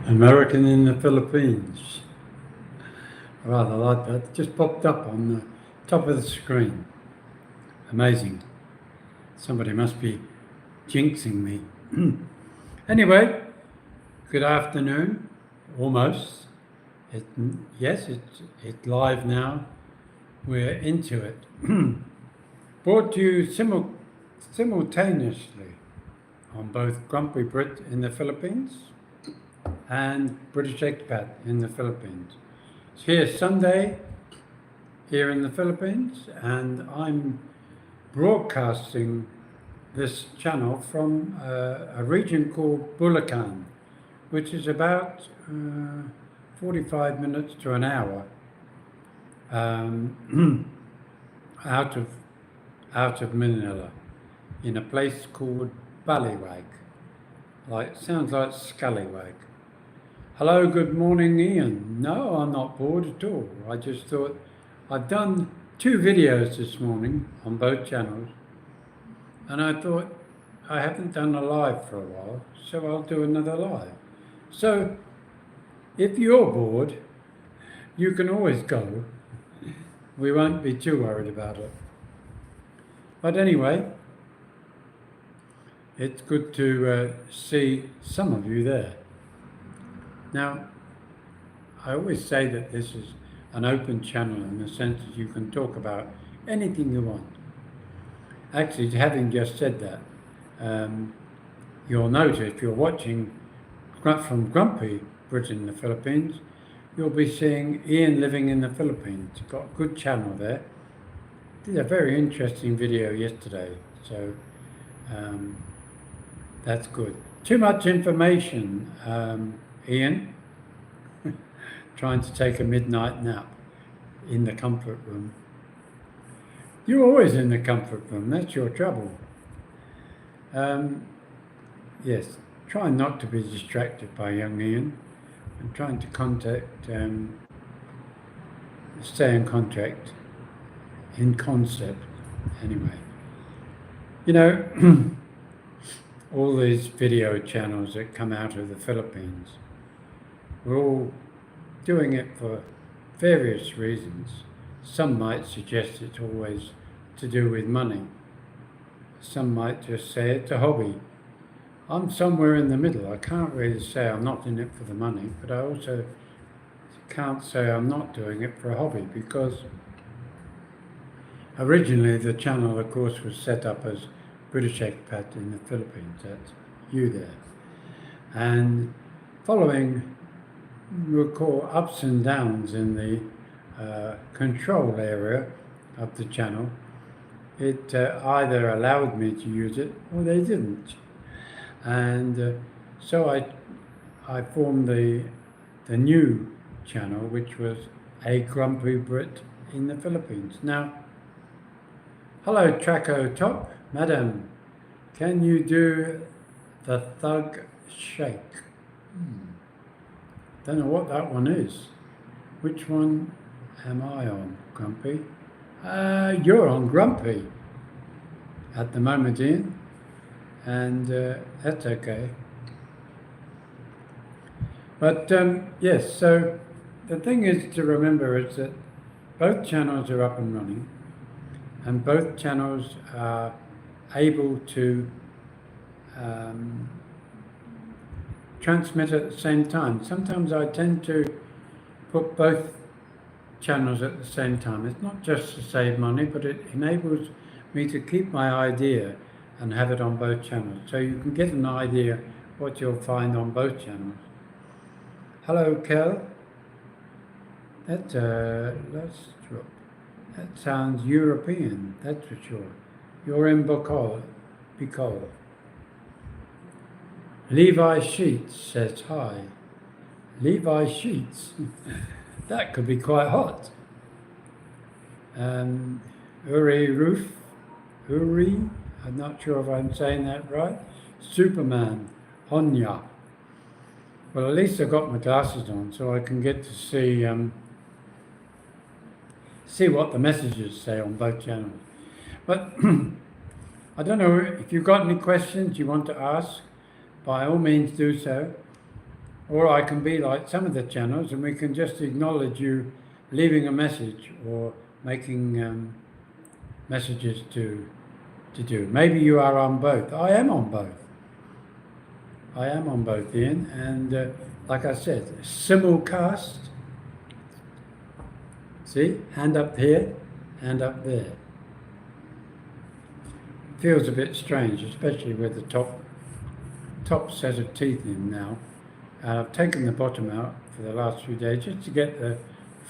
American in the Philippines. I rather like that. It just popped up on the top of the screen. Amazing. Somebody must be jinxing me. Anyway, good afternoon. Almost. Yes, it's live now. We're into it. Brought to you simultaneously on both Grumpy Brit in the Philippines and British Expat in the Philippines. It's here Sunday here in the Philippines, and I'm broadcasting this channel from a region called Bulacan, which is about 45 minutes to an hour out of Manila, in a place called Baliwag. Sounds like Scallywag. Hello, good morning, Ian. No, I'm not bored at all. I just thought I've done 2 videos this morning on both channels, and I thought I haven't done a live for a while, so I'll do another live. So if you're bored, you can always go. We won't be too worried about it. But anyway, it's good to see some of you there. Now, I always say that this is an open channel in the sense that you can talk about anything you want. Actually, having just said that, you'll notice if you're watching from Grumpy Brit in the Philippines, you'll be seeing Ian living in the Philippines. He's got a good channel there. Did a very interesting video yesterday, so that's good. Too much information, Ian. Trying to take a midnight nap in the comfort room. You're always in the comfort room, that's your trouble. Yes, try not to be distracted by young Ian. I'm trying to stay in concept, anyway. You know, all these video channels that come out of the Philippines, we're all doing it for various reasons. Some might suggest it's always to do with money. Some might just say it's a hobby. I'm somewhere in the middle. I can't really say I'm not in it for the money, but I also can't say I'm not doing it for a hobby, because originally the channel, of course, was set up as British Expat in the Philippines. That's you there. And following, we'll call ups and downs in the control area of the channel, it either allowed me to use it or they didn't. And so I formed the new channel, which was a Grumpy Brit in the Philippines. Now, hello Traco Top, Madam, can you do the thug shake? Don't know what that one is. Which one am I on, Grumpy? You're on Grumpy at the moment, Ian, and that's okay. But yes, so the thing is to remember is that both channels are up and running, and both channels are able to transmit at the same time. Sometimes I tend to put both channels at the same time. It's not just to save money, but it enables me to keep my idea and have it on both channels. So you can get an idea what you'll find on both channels. Hello, Kel. Let's drop. That sounds European, that's for sure. You're in Bicol. Levi Sheets says hi. Levi Sheets? That could be quite hot. Uri, I'm not sure if I'm saying that right. Superman, Honya. Well, at least I've got my glasses on so I can get to see what the messages say on both channels. But I don't know if you've got any questions you want to ask, by all means do so. Or I can be like some of the channels and we can just acknowledge you leaving a message or making messages to do. Maybe you are on both. I am on both. I am on both, Ian. And like I said, simulcast. See, hand up here, hand up there. Feels a bit strange, especially with the top set of teeth in now. I've taken the bottom out for the last few days just to get the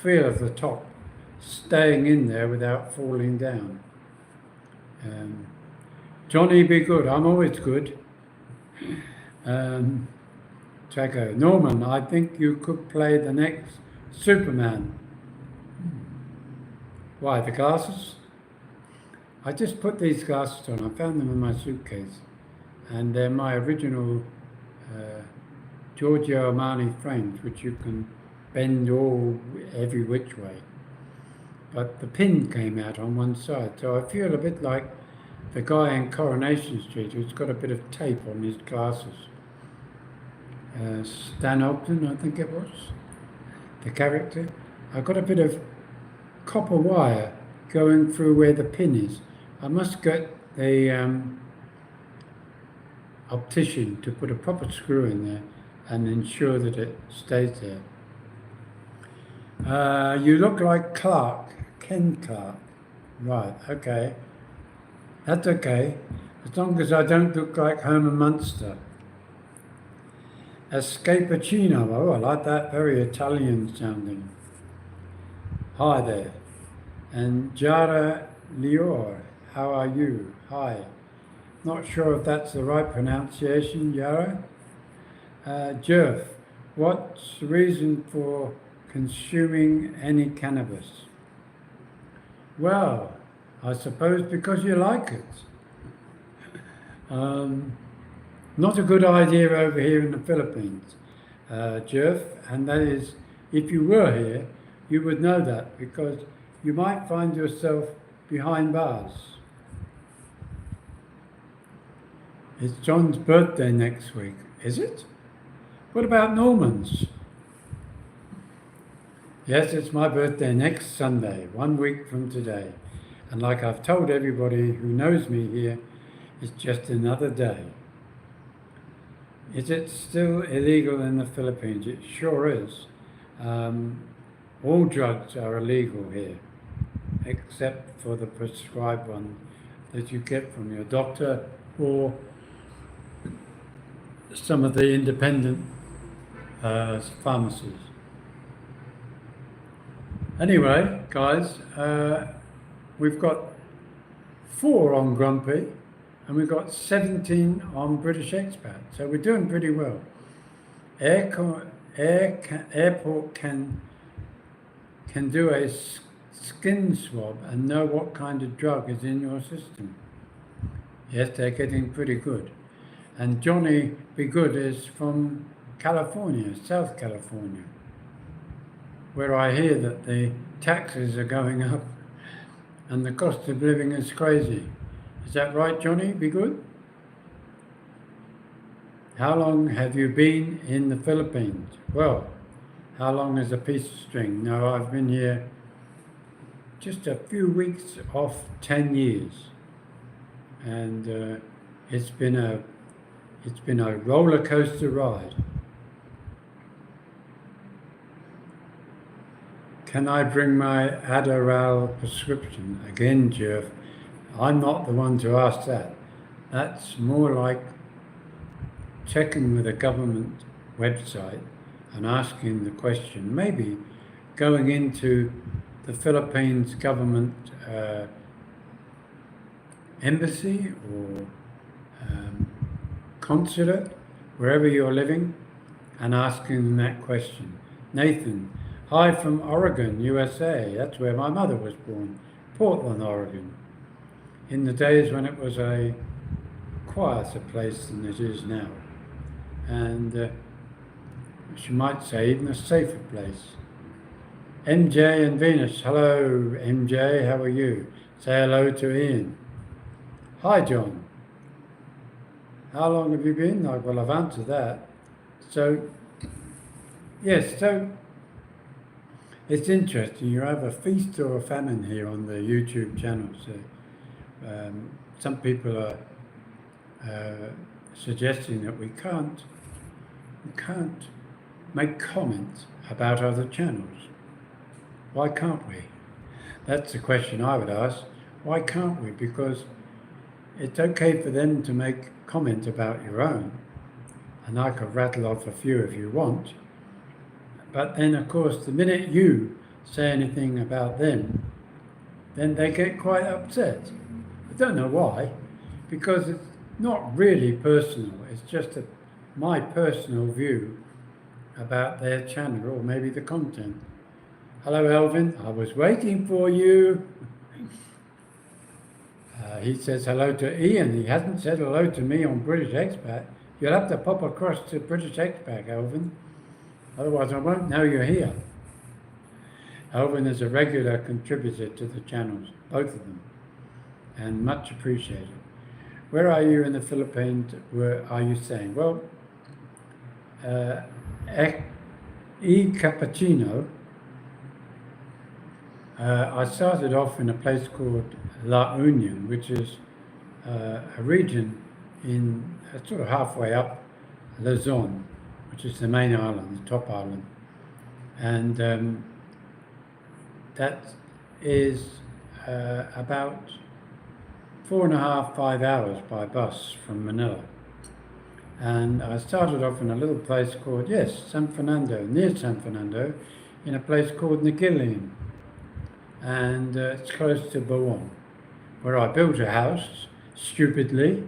feel of the top staying in there without falling down. Johnny, be good. I'm always good. Traco, Norman, I think you could play the next Superman. Why, the glasses? I just put these glasses on. I found them in my suitcase. And they're my original Giorgio Armani frames, which you can bend every which way. But the pin came out on one side, so I feel a bit like the guy in Coronation Street who's got a bit of tape on his glasses. Stan Ogden, I think it was, the character. I've got a bit of copper wire going through where the pin is. I must get the optician to put a proper screw in there and ensure that it stays there. You look like Ken Clark. Right, okay. That's okay, as long as I don't look like Homer Munster. Escappuccino, oh, I like that, very Italian sounding. Hi there. And Jara Lior, how are you? Hi. Not sure if that's the right pronunciation, Jara. Jerf, what's the reason for consuming any cannabis? Well, I suppose because you like it. Not a good idea over here in the Philippines, Jeff, and that is, if you were here, you would know that because you might find yourself behind bars. It's John's birthday next week, is it? What about Norman's? Yes, it's my birthday next Sunday, 1 week from today. And like I've told everybody who knows me here, it's just another day. Is it still illegal in the Philippines? It sure is. All drugs are illegal here, except for the prescribed one that you get from your doctor or some of the independent pharmacies. Anyway, guys, we've got 4 on Grumpy and we've got 17 on British Expat, so we're doing pretty well. Airport can do a skin swab and know what kind of drug is in your system. Yes, they're getting pretty good. And Johnny Be Good is from California, South California, where I hear that the taxes are going up and the cost of living is crazy. Is that right, Johnny? Be good? How long have you been in the Philippines? Well, how long is a piece of string? No, I've been here just a few weeks off 10 years. And it's been a roller coaster ride. Can I bring my Adderall prescription? Again, Jeff, I'm not the one to ask that. That's more like checking with a government website and asking the question, maybe going into the Philippines government embassy or consulate, wherever you're living, and asking them that question. Nathan, hi from Oregon, USA. That's where my mother was born, Portland, Oregon, in the days when it was a quieter place than it is now. And she might say even a safer place. MJ and Venus, hello MJ, how are you? Say hello to Ian. Hi John. How long have you been? Well, I've answered that. So Yes, so it's interesting. You have a feast or a famine here on the YouTube channel. So some people are suggesting that we can't make comments about other channels. Why can't we? That's the question I would ask. Why can't we? Because it's okay for them to make comment about your own, and I could rattle off a few if you want. But then, of course, the minute you say anything about them, then they get quite upset. I don't know why, because it's not really personal. It's just my personal view about their channel or maybe the content. Hello, Elvin. I was waiting for you. He says hello to Ian. He hasn't said hello to me on British Expat. You'll have to pop across to British Expat, Elvin. Otherwise, I won't know you're here. Elvin is a regular contributor to the channels, both of them, and much appreciated. Where are you in the Philippines? Where are you staying? Well, Cappuccino. I started off in a place called La Union, which is a region in sort of halfway up Luzon, which is the main island, the top island. And that is about 4.5, 5 hours by bus from Manila. And I started off in a little place called, San Fernando, near San Fernando, in a place called Nagilian. And it's close to Bawang, where I built a house, stupidly,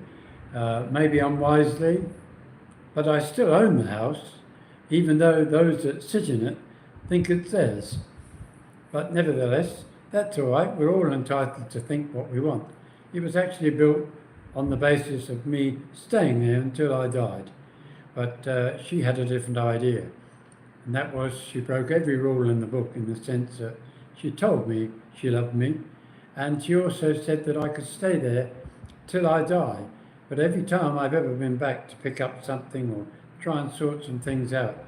maybe unwisely, but I still own the house, even though those that sit in it think it's theirs. But nevertheless, that's all right. We're all entitled to think what we want. It was actually built on the basis of me staying there until I died. But she had a different idea. And that was, she broke every rule in the book in the sense that she told me she loved me. And she also said that I could stay there till I die. But every time I've ever been back to pick up something or try and sort some things out,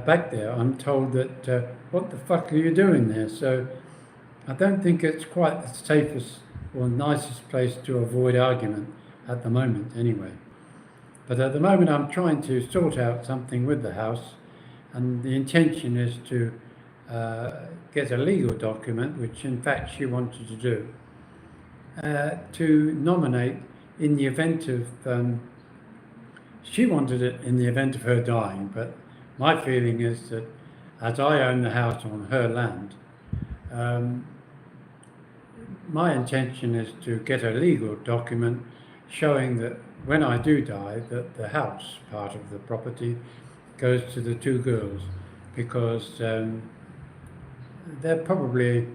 back there, I'm told that, what the fuck are you doing there? So I don't think it's quite the safest or nicest place to avoid argument at the moment anyway. But at the moment I'm trying to sort out something with the house, and the intention is to get a legal document, which in fact she wanted to do, to nominate in the event of, she wanted it in the event of her dying, but my feeling is that as I own the house on her land, my intention is to get a legal document showing that when I do die, that the house part of the property goes to the two girls, because they're probably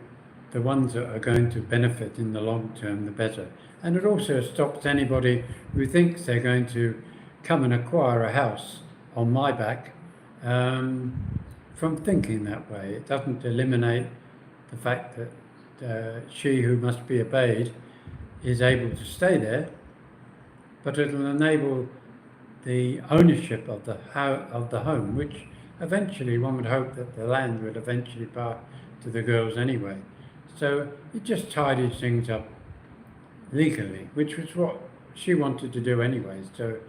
the ones that are going to benefit in the long term the better. And it also stops anybody who thinks they're going to come and acquire a house on my back from thinking that way. It doesn't eliminate the fact that she who must be obeyed is able to stay there, but it'll enable the ownership of the home, which eventually one would hope that the land would eventually pass to the girls anyway. So it just tidies things up legally, which was what she wanted to do anyway. So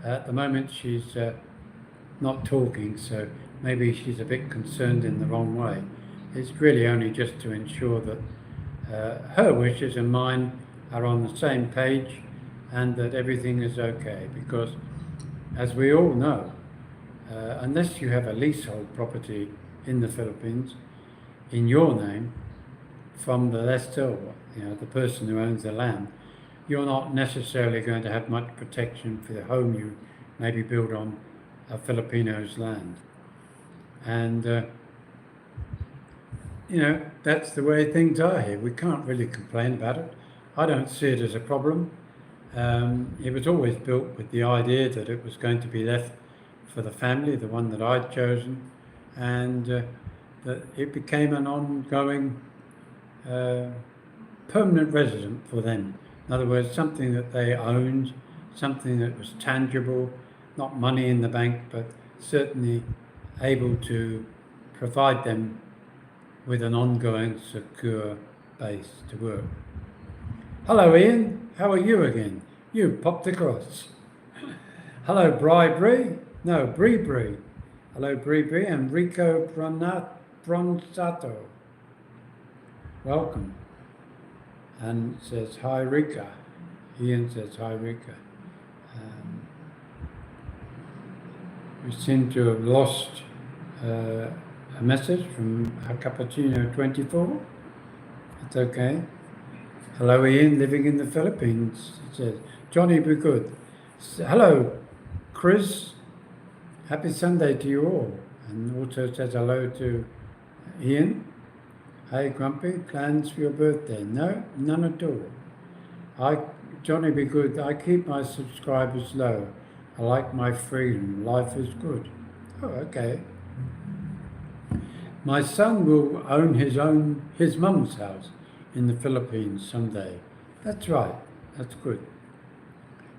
at the moment she's not talking, so maybe she's a bit concerned in the wrong way. It's really only just to ensure that her wishes and mine are on the same page and that everything is okay, because as we all know, unless you have a leasehold property in the Philippines in your name from the lessor, the person who owns the land, you're not necessarily going to have much protection for the home you maybe build on a Filipino's land. And that's the way things are here. We can't really complain about it. I don't see it as a problem. It was always built with the idea that it was going to be left for the family, the one that I'd chosen, and that it became an ongoing permanent resident for them. In other words, something that they owned, something that was tangible, not money in the bank, but certainly able to provide them with an ongoing, secure base to work. Hello, Ian. How are you again? You popped across. Hello, Bri. No, Bri. Hello, Bri and Rico Bronzato. Welcome. And it says, hi, Rika. Ian says, hi, Rika. We seem to have lost a message from Cappuccino 24. It's okay. Hello, Ian, living in the Philippines. It says, Johnny, be good. Hello, Chris. Happy Sunday to you all. And also says hello to Ian. Hey, Grumpy, plans for your birthday? No, none at all. Johnny, be good. I keep my subscribers low. I like my freedom. Life is good. Oh, okay. My son will own his mum's house in the Philippines someday. That's right. That's good.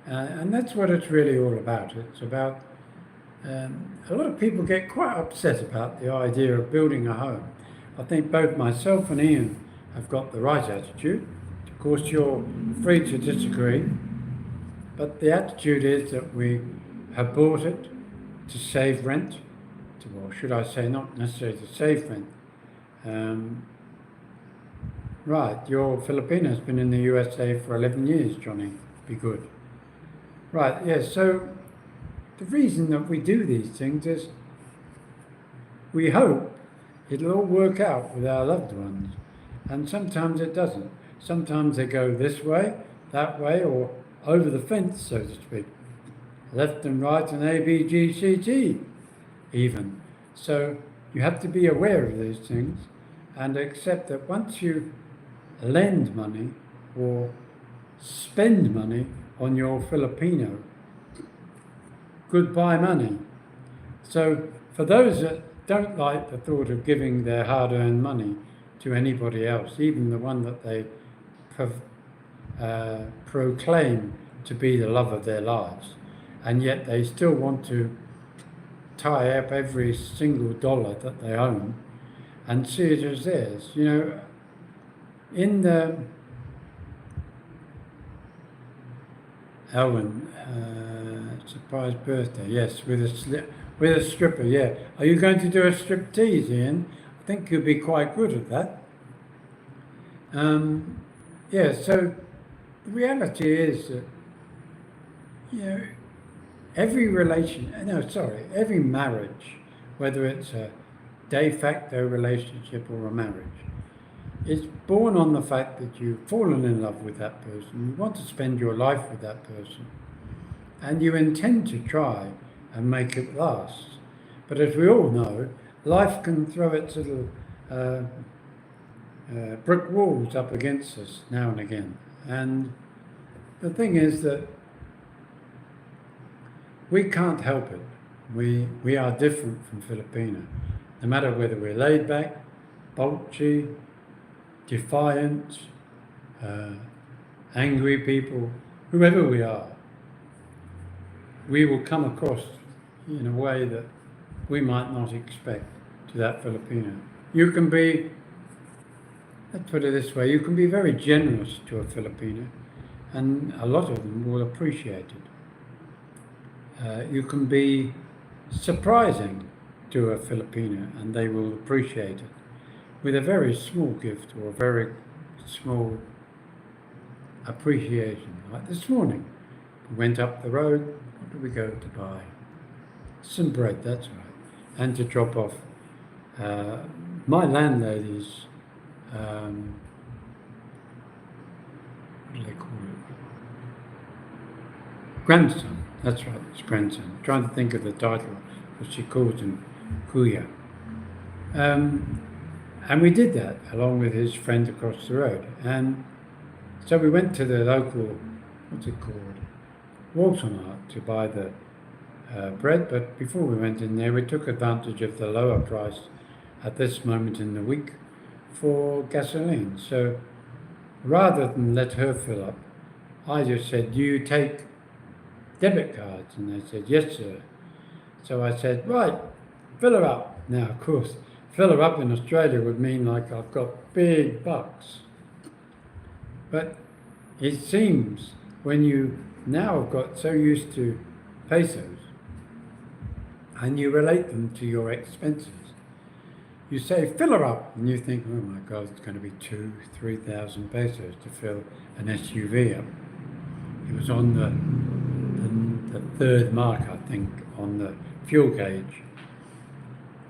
And that's what it's really all about. It's about, a lot of people get quite upset about the idea of building a home. I think both myself and Ian have got the right attitude. Of course, you're free to disagree, but the attitude is that we have bought it to save rent, or should I say not necessarily to save rent. Right, your Filipino has been in the USA for 11 years, Johnny. Be good. Right, yes, so the reason that we do these things is we hope it'll all work out with our loved ones. And sometimes it doesn't. Sometimes they go this way, that way, or over the fence, so to speak. Left and right and A, B, G, C, G, even. So you have to be aware of these things and accept that once you lend money or spend money on your Filipino, goodbye money. So for those that don't like the thought of giving their hard-earned money to anybody else, even the one that they proclaim to be the love of their lives, and yet they still want to tie up every single dollar that they own and see it as theirs. You know, in the Elwin, surprise birthday, yes, with a stripper, yeah. Are you going to do a striptease, Ian? I think you'll be quite good at that. Yeah, so the reality is that, you know, every marriage, whether it's a de facto relationship or a marriage, is born on the fact that you've fallen in love with that person, you want to spend your life with that person, and you intend to try and make it last. But as we all know, life can throw its little brick walls up against us now and again. And the thing is that we can't help it. We are different from Filipino. No matter whether we're laid back, bulgy, defiant, angry people, whoever we are, we will come across in a way that we might not expect to that Filipino. You can be, let's put it this way, you can be very generous to a Filipino, and a lot of them will appreciate it. You can be surprising to a Filipino, and they will appreciate it with a very small gift or a very small appreciation. Like this morning, we went up the road. What did we go to buy? Some bread, that's right, and to drop off my landlady's, what do they call it? Grandson. That's right, it's grandson. I'm trying to think of the title, but she calls him Kuya. And we did that along with his friend across the road. And so we went to the local, what's it called, Walmart to buy the bread. But before we went in there, we took advantage of the lower price at this moment in the week for gasoline. So rather than let her fill up, I just said, do you take debit cards? And they said, yes, sir. So I said, right, fill her up. Now, of course, fill her up in Australia would mean like I've got big bucks. But it seems when you now have got so used to pesos and you relate them to your expenses, you say fill her up, and you think, oh my God, it's going to be 2,000-3,000 pesos to fill an SUV up. It was on the third mark, I think, on the fuel gauge,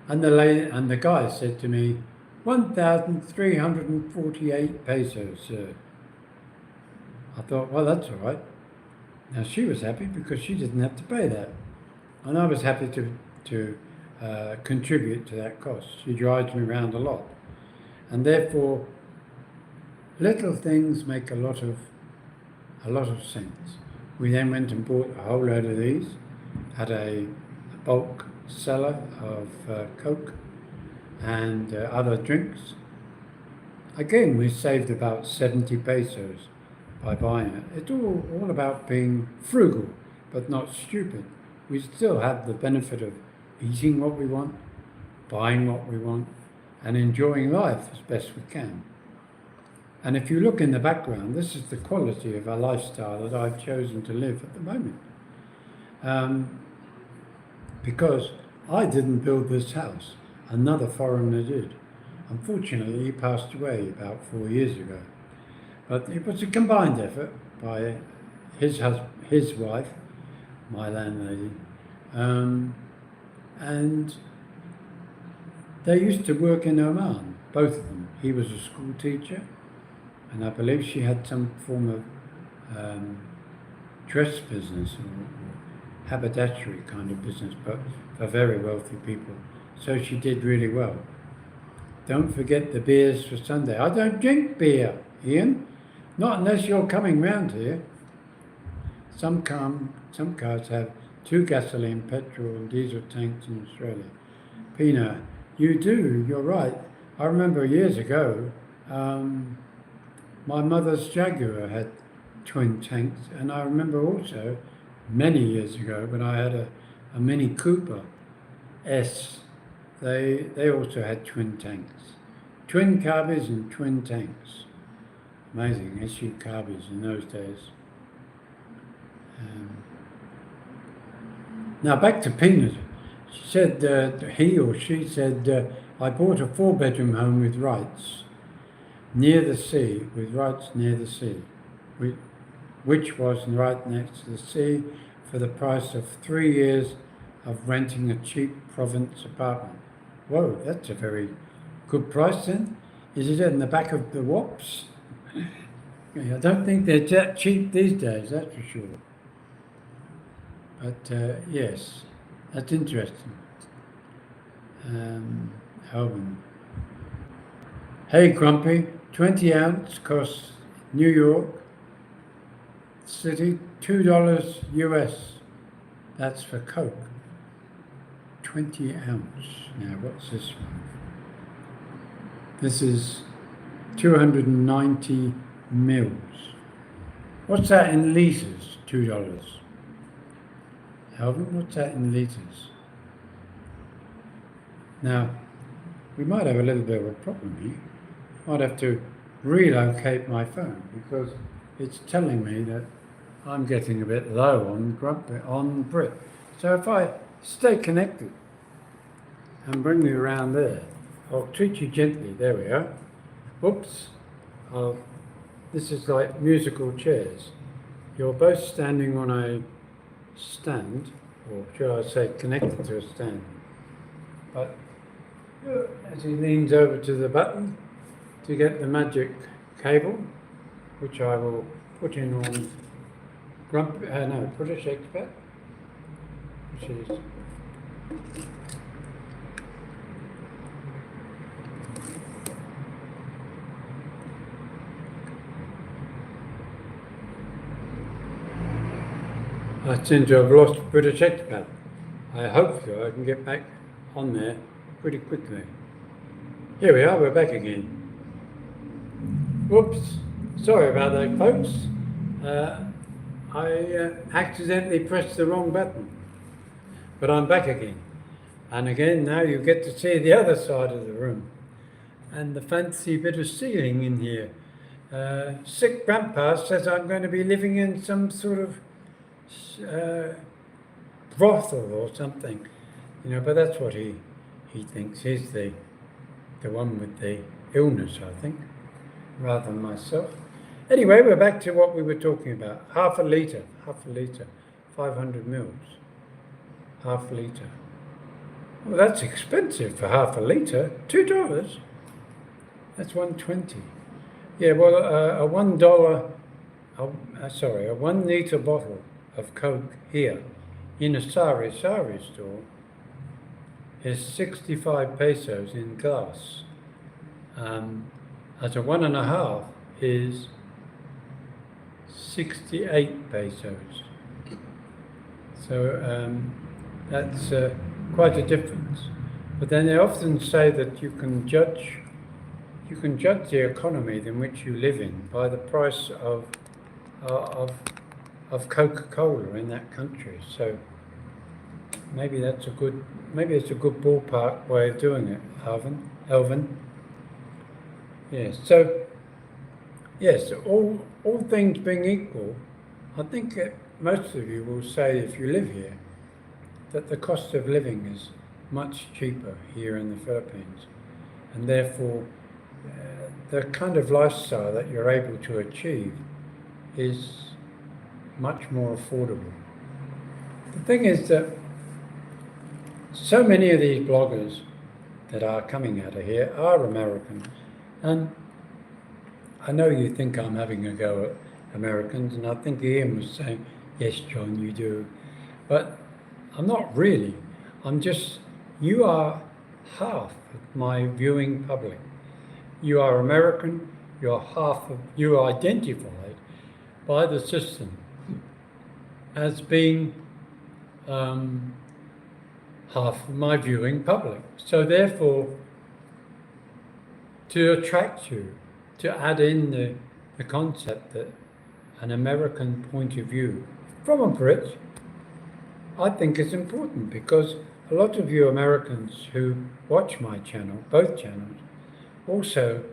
and the guy said to me, 1,348 pesos, sir. I thought, well, that's all right. Now she was happy because she didn't have to pay that, and I was happy to contribute to that cost. She drives me around a lot, and therefore little things make a lot of sense. We then went and bought a whole load of these at a bulk seller of Coke and other drinks. Again, we saved about 70 pesos by buying it. It's all about being frugal, but not stupid. We still have the benefit of eating what we want, buying what we want, and enjoying life as best we can. And if you look in the background, this is the quality of a lifestyle that I've chosen to live at the moment. Because I didn't build this house, another foreigner did. Unfortunately, he passed away about 4 years ago. But it was a combined effort by his wife, my landlady, and they used to work in Oman, both of them. He was a school teacher, and I believe she had some form of dress business or haberdashery kind of business, but for very wealthy people. So she did really well. Don't forget the beers for Sunday. I don't drink beer, Ian, not unless you're coming round here. Some cars have 2 gasoline, petrol, and diesel tanks in Australia. Pina, you do, you're right. I remember years ago, my mother's Jaguar had twin tanks, and I remember also many years ago when I had a Mini Cooper S, they also had twin tanks. Twin carbies and twin tanks. Amazing, SU carbies in those days. Now back to Peanut. She said, he or she said, I bought a 4-bedroom home with rights near the sea, which was right next to the sea, for the price of 3 years of renting a cheap province apartment. Whoa, that's a very good price then. Is it in the back of the Wops? I don't think they're that cheap these days, that's for sure. But yes, that's interesting. Alvin. Hey Grumpy, 20 ounce costs New York City $2 US. That's for Coke. 20 ounce. Now what's this one? This is 290 mils. What's that in litres? $2. Alvin, what's that in litres? Now, we might have a little bit of a problem here. Might have to relocate my phone because it's telling me that I'm getting a bit low on BRIT. So if I stay connected and bring me around there, I'll treat you gently. There we are. Whoops. This is like musical chairs. You're both standing on a stand, or should I say connected to a stand. But as he leans over to the button to get the magic cable, which I will put in on British Expat, which is I seem to have lost British Expat. I hope so. I can get back on there pretty quickly. Here we are, we're back again. Whoops, sorry about that, folks. I accidentally pressed the wrong button, but I'm back again. And again, now you get to see the other side of the room and the fancy bit of ceiling in here. Sick grandpa says I'm going to be living in some sort of brothel or something, but that's what he thinks. He's the one with the illness, I think, rather than myself. Anyway, we're back to what we were talking about. Half a litre, 500 mils, half a litre. Well, that's expensive for half a litre, $2. That's $1.20. Yeah, well, a $1, a 1 litre bottle of Coke here in a sari store is 65 pesos in glass. As a 1.5 is 68 pesos. So that's quite a difference. But then they often say that you can judge the economy in which you live in by the price of Coca-Cola in that country. So maybe it's a good ballpark way of doing it, Elvin. Yes. So yes, all things being equal, I think most of you will say, if you live here, that the cost of living is much cheaper here in the Philippines, and therefore the kind of lifestyle that you're able to achieve is much more affordable. The thing is that so many of these bloggers that are coming out of here are Americans, and I know you think I'm having a go at Americans, and I think Ian was saying, yes, John, you do, but I'm not really. You are half of my viewing public. You are American, you are identified by the system as being half of my viewing public. So therefore, to attract you, to add in the concept that an American point of view from a Brit, I think is important, because a lot of you Americans who watch my channel, both channels, also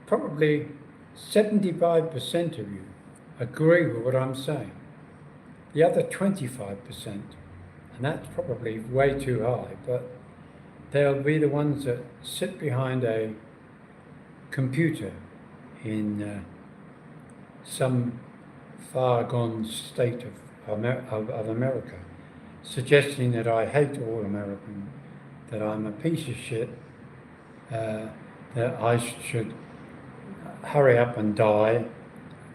probably 75% of you agree with what I'm saying. The other 25%, and that's probably way too high, but they'll be the ones that sit behind a computer in some far gone state of America, suggesting that I hate all Americans, that I'm a piece of shit, that I should hurry up and die,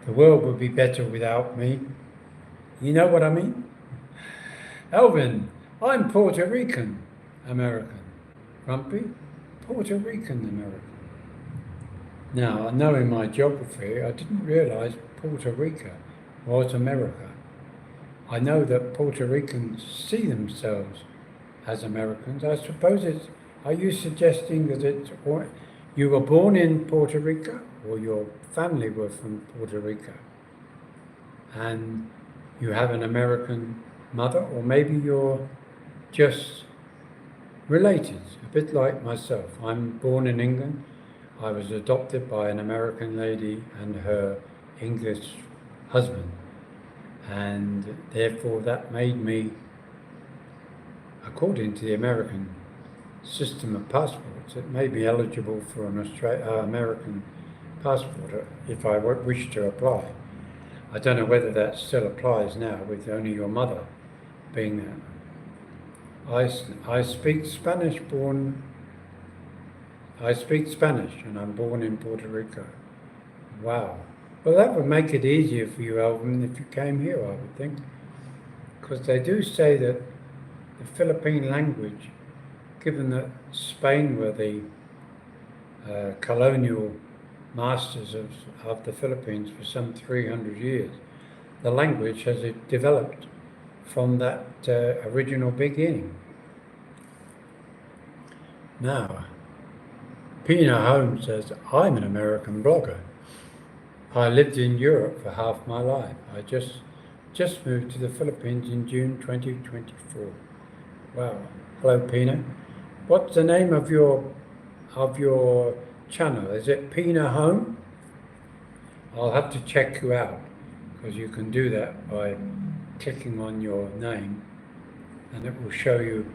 the world would be better without me. You know what I mean? Elvin, I'm Puerto Rican American. Grumpy, Puerto Rican American. Now, knowing my geography, I didn't realize Puerto Rico was America. I know that Puerto Ricans see themselves as Americans. I suppose are you suggesting that you were born in Puerto Rico, or your family were from Puerto Rico, and you have an American mother, or maybe you're just related, a bit like myself. I'm born in England. I was adopted by an American lady and her English husband, and therefore that made me, according to the American system of passports, it made me eligible for an American passport if I wish to apply. I don't know whether that still applies now, with only your mother being there. I speak Spanish, and I'm born in Puerto Rico. Wow. Well, that would make it easier for you, Elvin, if you came here, I would think. Because they do say that the Philippine language, given that Spain were the colonial masters of the Philippines for some 300 years, the language has developed from that original beginning. Now, Pina Holmes says, I'm an American blogger. I lived in Europe for half my life. I just moved to the Philippines in June 2024. Wow. Hello, Pina. What's the name of your channel? Is it Pina Home? I'll have to check you out, because you can do that by clicking on your name, and it will show you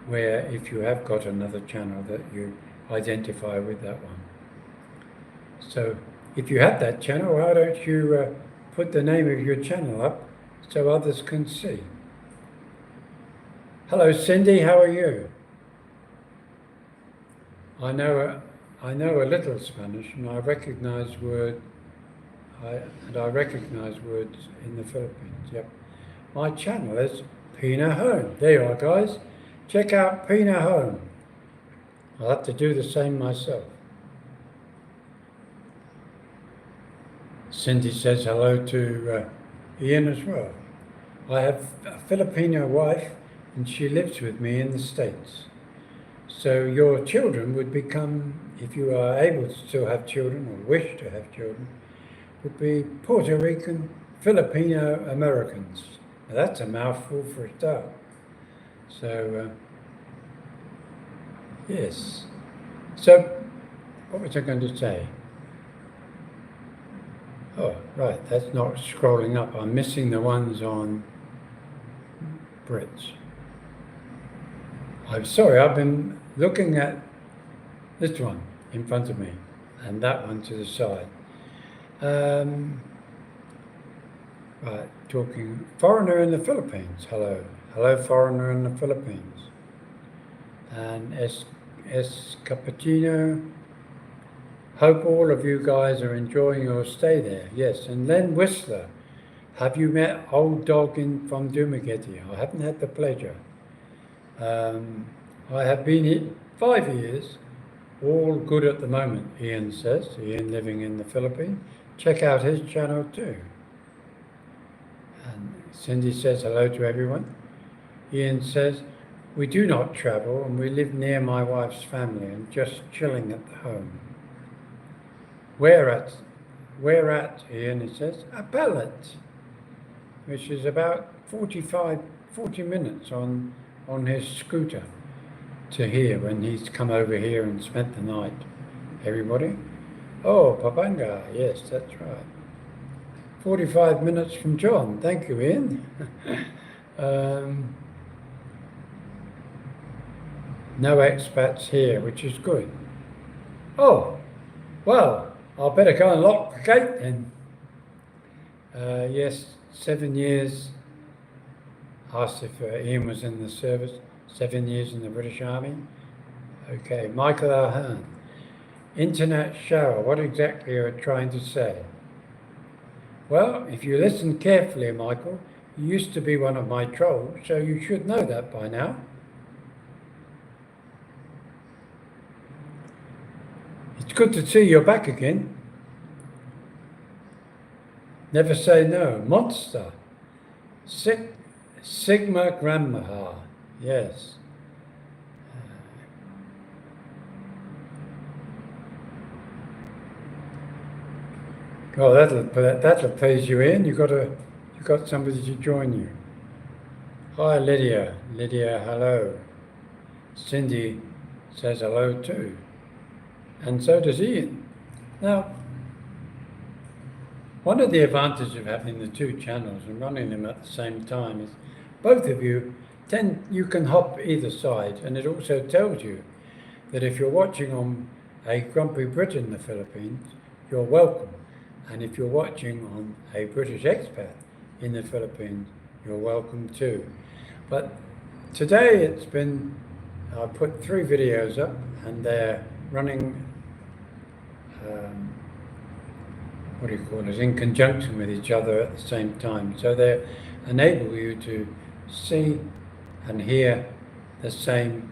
where, if you have got another channel, that you identify with that one. So if you have that channel, why don't you put the name of your channel up so others can see? Hello, Cindy, how are you? I know a little Spanish, and I recognize words in the Philippines. Yep. My channel is Pina Home. There you are, guys. Check out Pina Home. I'll have to do the same myself. Cindy says hello to Ian as well. I have a Filipino wife, and she lives with me in the States. So your children would become, if you are able to still have children or wish to have children, would be Puerto Rican Filipino Americans. Now that's a mouthful for a start. So, yes. So, what was I going to say? Oh, right, that's not scrolling up. I'm missing the ones on Brits. I'm sorry, I've been looking at this one in front of me and that one to the side. Right, talking foreigner in the Philippines. Hello. Hello, foreigner in the Philippines. And S Cappuccino. Hope all of you guys are enjoying your stay there. Yes, and Len Whistler. Have you met Old Dog from Dumaguete? I haven't had the pleasure. I have been here 5 years. All good at the moment, Ian says. Ian living in the Philippines. Check out his channel too. And Cindy says hello to everyone. Ian says, we do not travel and we live near my wife's family and just chilling at the home. Where at, Ian, he says, a pallet, which is about 40 minutes on his scooter to here when he's come over here and spent the night. Everybody? Oh, Papanga, yes, that's right. 45 minutes from John. Thank you, Ian. No expats here, which is good. Oh, well, I better go and lock the gate then. Yes, 7 years. Asked if Ian was in the service. 7 years in the British Army. Okay, Michael Ahern. Internet shower, what exactly are you trying to say? Well, if you listen carefully, Michael, you used to be one of my trolls, so you should know that by now. It's good to see you're back again. Never say no. Monster. Sigma Grandmaha. Yes. Oh, that'll please you, Ian. You got somebody to join you. Hi, Lydia. Lydia, hello. Cindy says hello too. And so does Ian. Now, one of the advantages of having the two channels and running them at the same time is both of you can hop either side, and it also tells you that if you're watching on a Grumpy Brit in the Philippines, you're welcome. And if you're watching on a British expat in the Philippines, you're welcome too. But today I put 3 videos up, and they're running, in conjunction with each other at the same time. So they enable you to see and hear the same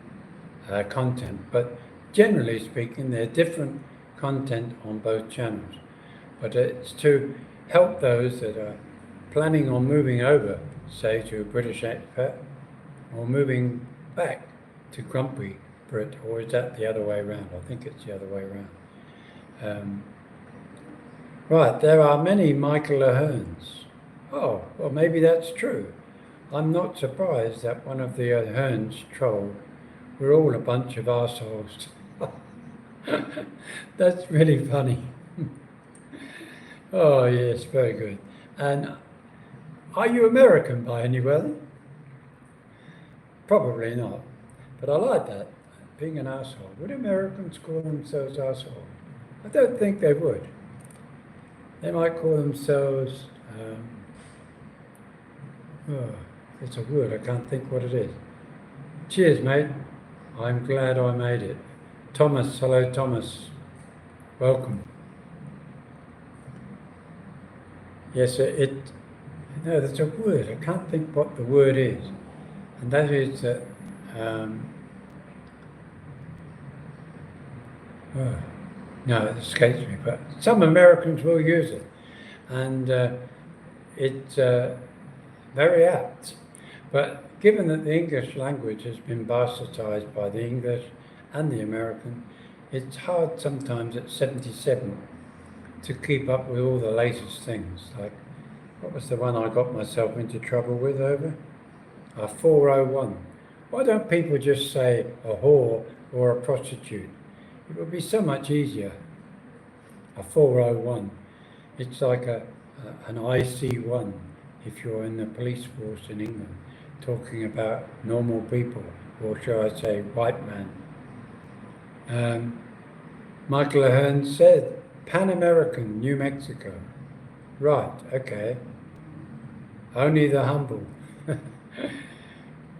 content. But generally speaking, they're different content on both channels. But it's to help those that are planning on moving over, say, to a British expat, or moving back to Grumpy Brit, or is that the other way around? I think it's the other way around. Right, there are many Michael Aherns. Oh, well, maybe that's true. I'm not surprised that one of the Hearns trolled, "We're all a bunch of arseholes." That's really funny. Oh, yes, very good. And are you American by any way? Probably not. But I like that, being an asshole. Would Americans call themselves assholes? I don't think they would. They might call themselves, oh, it's a word, I can't think what it is. Cheers, mate. I'm glad I made it. Thomas, hello, Thomas. Welcome. Yes, no, there's a word. I can't think what the word is. And that is that, oh, no, it escapes me, but some Americans will use it. And it's very apt. But given that the English language has been bastardized by the English and the American, it's hard sometimes at 77 to keep up with all the latest things. Like, what was the one I got myself into trouble with over? A 401. Why don't people just say a whore or a prostitute? It would be so much easier. A 401. It's like an IC1 if you're in the police force in England, talking about normal people, or shall I say white man. Michael Ahern said, Pan American, New Mexico. Right, okay. Only the humble.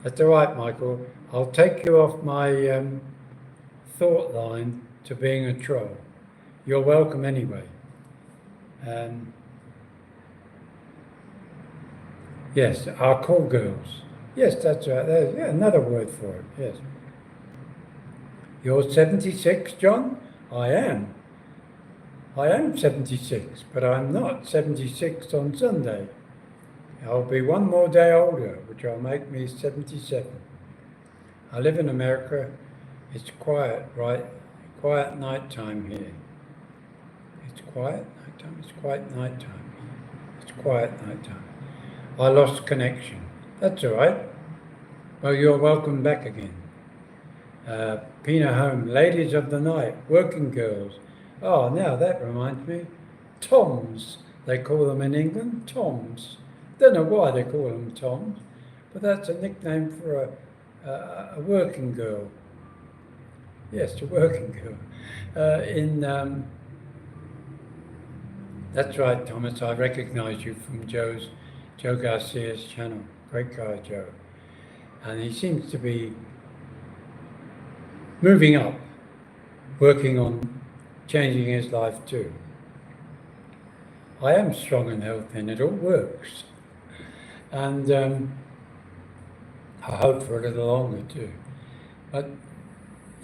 That's all right, Michael. I'll take you off my thought line to being a troll. You're welcome anyway. Yes, our call girls. Yes, that's right. There's another word for it, yes. You're 76, John? I am. I am 76, but I'm not 76 on Sunday. I'll be one more day older, which will make me 77. I live in America. It's quiet, right? Quiet night time here. It's quiet nighttime. It's quiet nighttime. It's quiet nighttime. I lost connection. That's all right. Well, you're welcome back again. Pina Home, ladies of the night, working girls. Oh, now that reminds me. Toms, they call them in England, Toms. Don't know why they call them Toms, but that's a nickname for a working girl. Yes, a working girl. That's right, Thomas. I recognise you from Joe Garcia's channel. Great guy, Joe. And he seems to be moving up, working on changing his life too. I am strong and healthy, and it all works. And I hope for a little longer too. But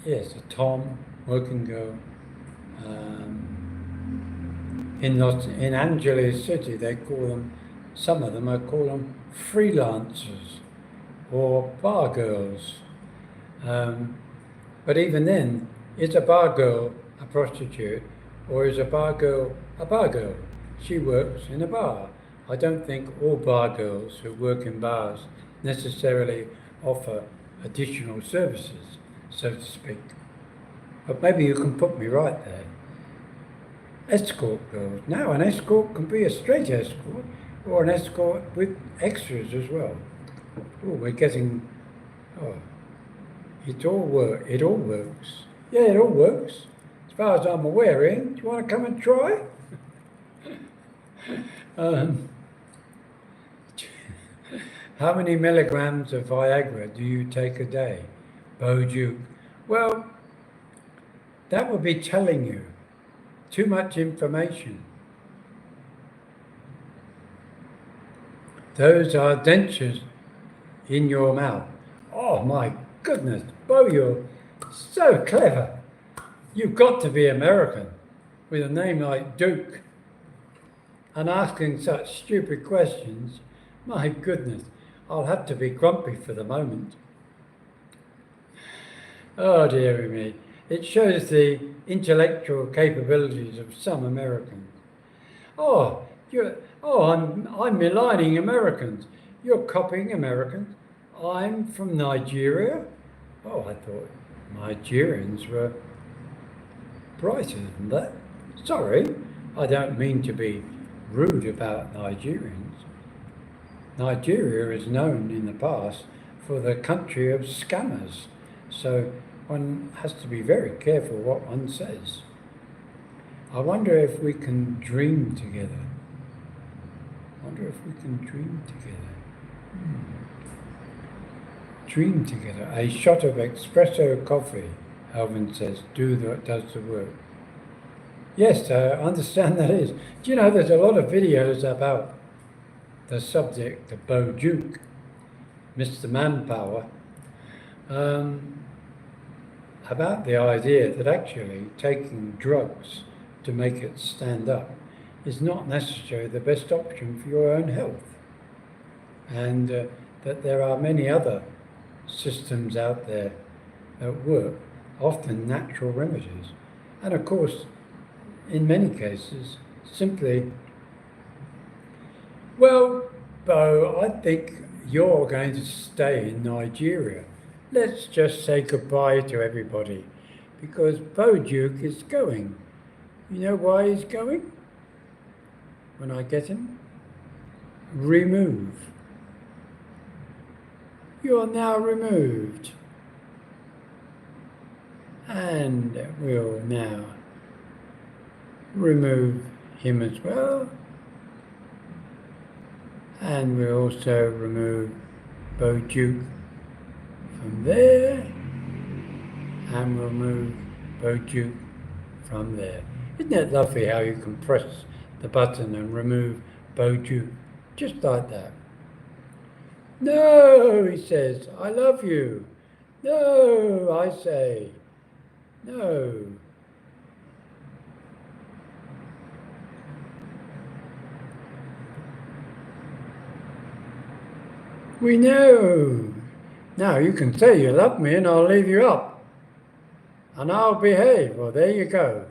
yes, a Tom, working girl. In Angeles City, they call them, some of them I call them freelancers or bar girls. But even then, is a bar girl a prostitute, or is a bar girl a bar girl? She works in a bar. I don't think all bar girls who work in bars necessarily offer additional services, so to speak. But maybe you can put me right there. Escort girls. Now an escort can be a straight escort, or an escort with extras as well. Oh, we're getting, it all works. Yeah, it all works. As far as I'm aware, Ian, do you want to come and try? How many milligrams of Viagra do you take a day? Bo Duke. Well, that would be telling you too much information. Those are dentures in your mouth. Oh my goodness, Bo, you're so clever. You've got to be American with a name like Duke and asking such stupid questions. My goodness, I'll have to be grumpy for the moment. Oh dearie me. It shows the intellectual capabilities of some Americans. I'm maligning Americans. you're copying Americans. I'm from Nigeria. Oh, I thought Nigerians were brighter than that. Sorry, I don't mean to be rude about Nigerians. Nigeria is known in the past for the country of scammers, so one has to be very careful what one says. I wonder if we can dream together. Dream together. A shot of espresso coffee, Alvin says, does the work. Yes, I understand that is. Do you know there's a lot of videos about the subject of Bo Duke, Mr. Manpower, about the idea that actually taking drugs to make it stand up is not necessarily the best option for your own health, and that there are many other systems out there that work, often natural remedies, and of course, in many cases, simply, well, Bo, I think you're going to stay in Nigeria. Let's just say goodbye to everybody, because Bo Duke is going. You know why he's going? When I get him? Remove. You are now removed. And we'll now remove him as well. And we'll also remove Bo Duke from there. And we'll move Bo Duke from there. Isn't it lovely how you can press the button and remove Bo Duke just like that? No, he says, I love you. No, I say, no. We know. Now you can say you love me and I'll leave you up. And I'll behave. Well, there you go.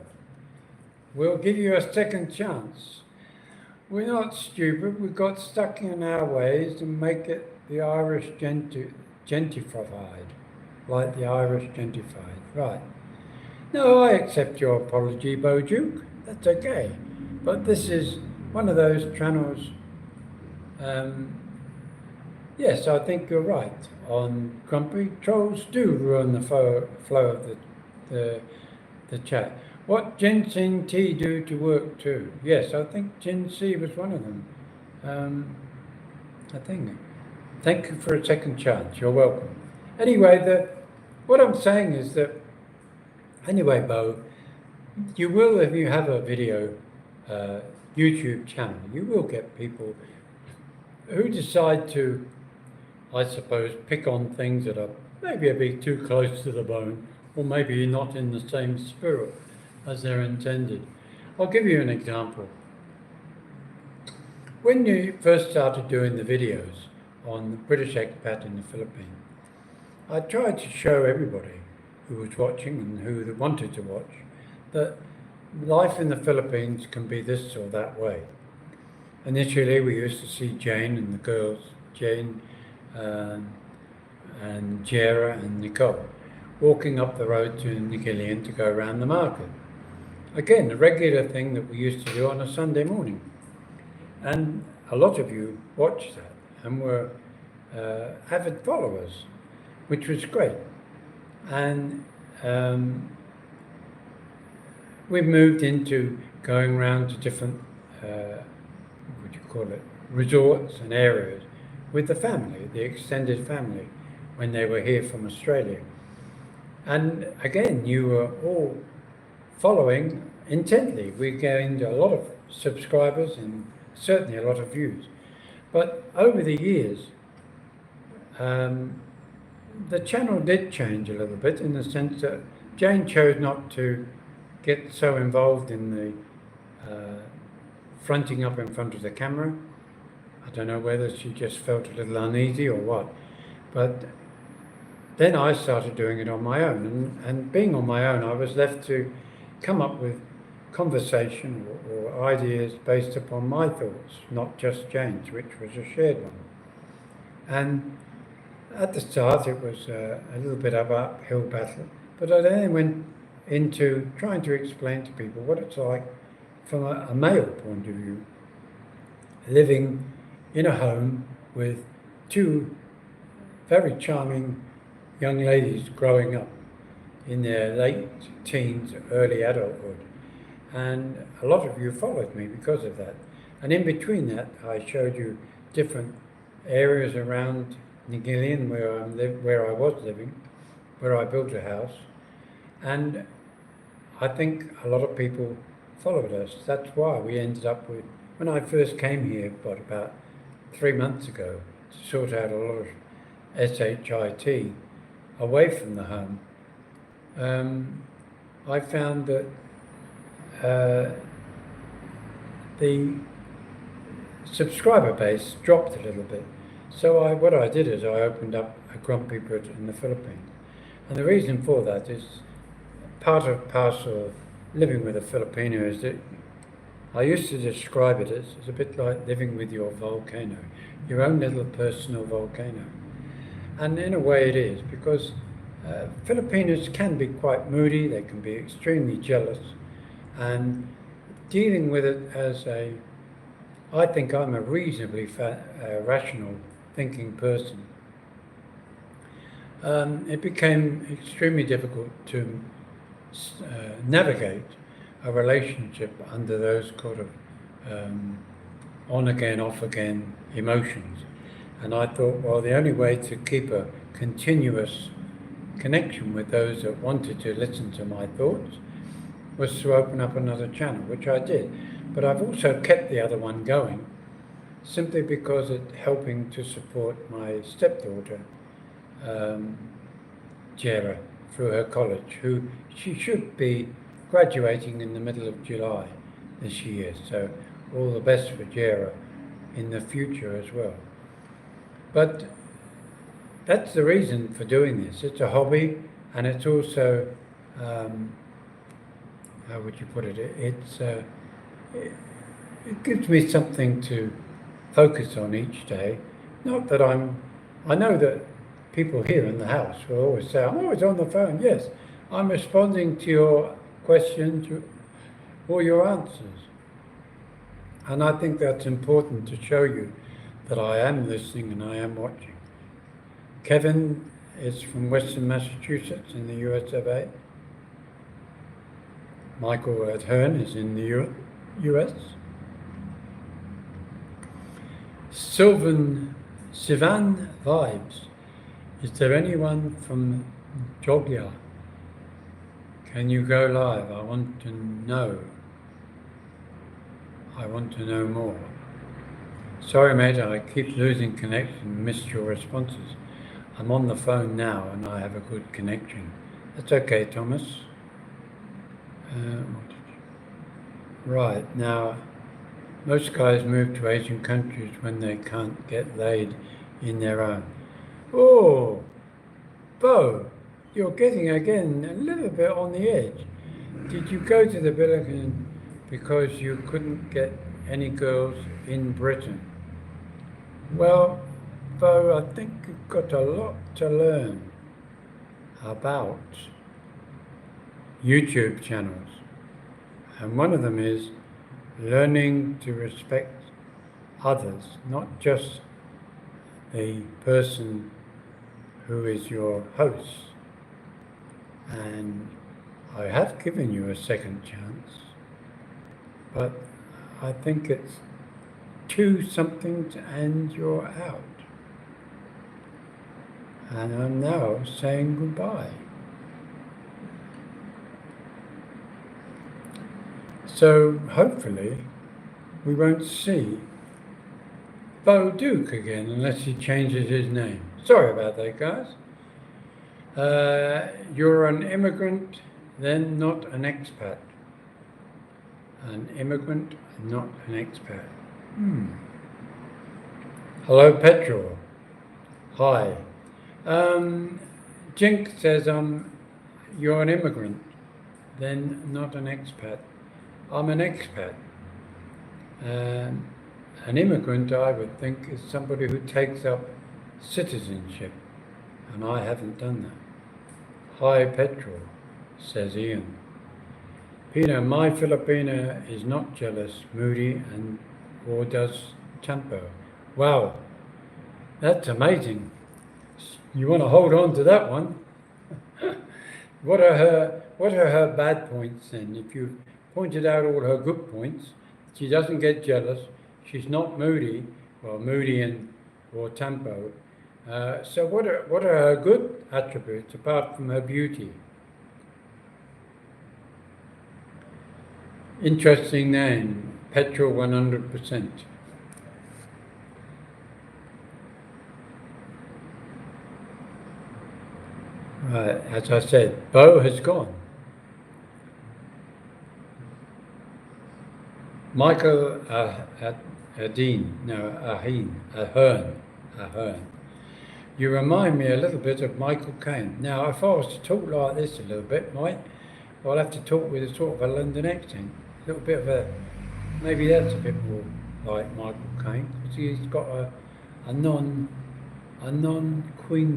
We'll give you a second chance. We're not stupid. We got stuck in our ways and make it the Irish gentrified, like the Irish gentrified. Right. No, I accept your apology, Bo Duke. That's okay. But this is one of those channels. Yes, I think you're right. On Grumpy, trolls do ruin the flow of the chat. What ginseng tea do to work too? Yes, I think ginseng was one of them. I think. Thank you for a second chance. You're welcome. Anyway, what I'm saying is that, anyway, Bo, you will, if you have a video YouTube channel, you will get people who decide to, I suppose, pick on things that are maybe a bit too close to the bone, or maybe not in the same spirit as they're intended. I'll give you an example. When you first started doing the videos on the British expat in the Philippines, I tried to show everybody who was watching and who wanted to watch that life in the Philippines can be this or that way. Initially, we used to see Jane and the girls, Jane and Jera and Nicole, walking up the road to Nigilian to go around the market. Again, a regular thing that we used to do on a Sunday morning. And a lot of you watched that and were avid followers, which was great. And we moved into going around to different, what do you call it, resorts and areas with the family, the extended family, when they were here from Australia. And again, you were all following intently. We gained a lot of subscribers and certainly a lot of views. But over the years, the channel did change a little bit in the sense that Jane chose not to get so involved in the fronting up in front of the camera. I don't know whether she just felt a little uneasy or what. But then I started doing it on my own. And being on my own, I was left to come up with conversation or ideas based upon my thoughts, not just Jane's, which was a shared one. And at the start, it was a little bit of uphill battle, but I then went into trying to explain to people what it's like from a male point of view, living in a home with two very charming young ladies growing up in their late teens, early adulthood. And a lot of you followed me because of that. And in between that, I showed you different areas around Nigillion where I was living, where I built a house. And I think a lot of people followed us. That's why we ended up with, when I first came here, about 3 months ago, to sort out a lot of SHIT away from the home, I found that the subscriber base dropped a little bit. So what I did is I opened up a Grumpy BRIT in the Philippines. And the reason for that is part of parcel of living with a Filipino is that I used to describe it as a bit like living with your volcano, your own little personal volcano. And in a way it is, because Filipinos can be quite moody, they can be extremely jealous, and dealing with it as I think I'm a reasonably rational thinking person. It became extremely difficult to navigate a relationship under those kind of on again, off again emotions. And I thought, well, the only way to keep a continuous connection with those that wanted to listen to my thoughts was to open up another channel, which I did. But I've also kept the other one going simply because it's helping to support my stepdaughter, Jera, through her college, who she should be graduating in the middle of July this year. So all the best for Jera in the future as well. But that's the reason for doing this. It's a hobby, and it's also, how would you put it? It gives me something to focus on each day. Not that I know that people here in the house will always say, I'm always on the phone. Yes, I'm responding to your questions or your answers. And I think that's important to show you that I am listening and I am watching. Kevin is from Western Massachusetts in the US of A. Michael at Hearn is in the US. Sivan Vibes. Is there anyone from Jogja? Can you go live? I want to know. I want to know more. Sorry, mate, I keep losing connection, missed your responses. I'm on the phone now and I have a good connection. That's okay, Thomas. Right, now, most guys move to Asian countries when they can't get laid in their own. Oh, Bo, you're getting again a little bit on the edge. Did you go to the Philippines because you couldn't get any girls in Britain? Well, Bo, I think you've got a lot to learn about YouTube channels. And one of them is learning to respect others, not just the person who is your host. And I have given you a second chance, but I think it's 2-something and you're out. And I'm now saying goodbye. So hopefully we won't see Bo Duke again unless he changes his name. Sorry about that, guys. You're an immigrant, then not an expat. An immigrant, not an expat. Hello, Petrol. Hi. Jink says, you're an immigrant, then not an expat. I'm an expat. An immigrant, I would think, is somebody who takes up citizenship, and I haven't done that. Hi, Petrol, says Ian. Peter, my Filipina is not jealous, moody, and or does temper. Wow, that's amazing. You want to hold on to that one. What are her bad points then? If you've pointed out all her good points, she doesn't get jealous, she's not moody, well, moody and or tempo. So what are her good attributes apart from her beauty? Interesting name, Petrol 100%. Right, as I said, Bo has gone. Michael Ahern. You remind me a little bit of Michael Caine. Now, if I was to talk like this a little bit, Mike, I'll have to talk with a sort of a London accent. A little bit of a, maybe that's a bit more like Michael Caine, because he's got a non-Queen's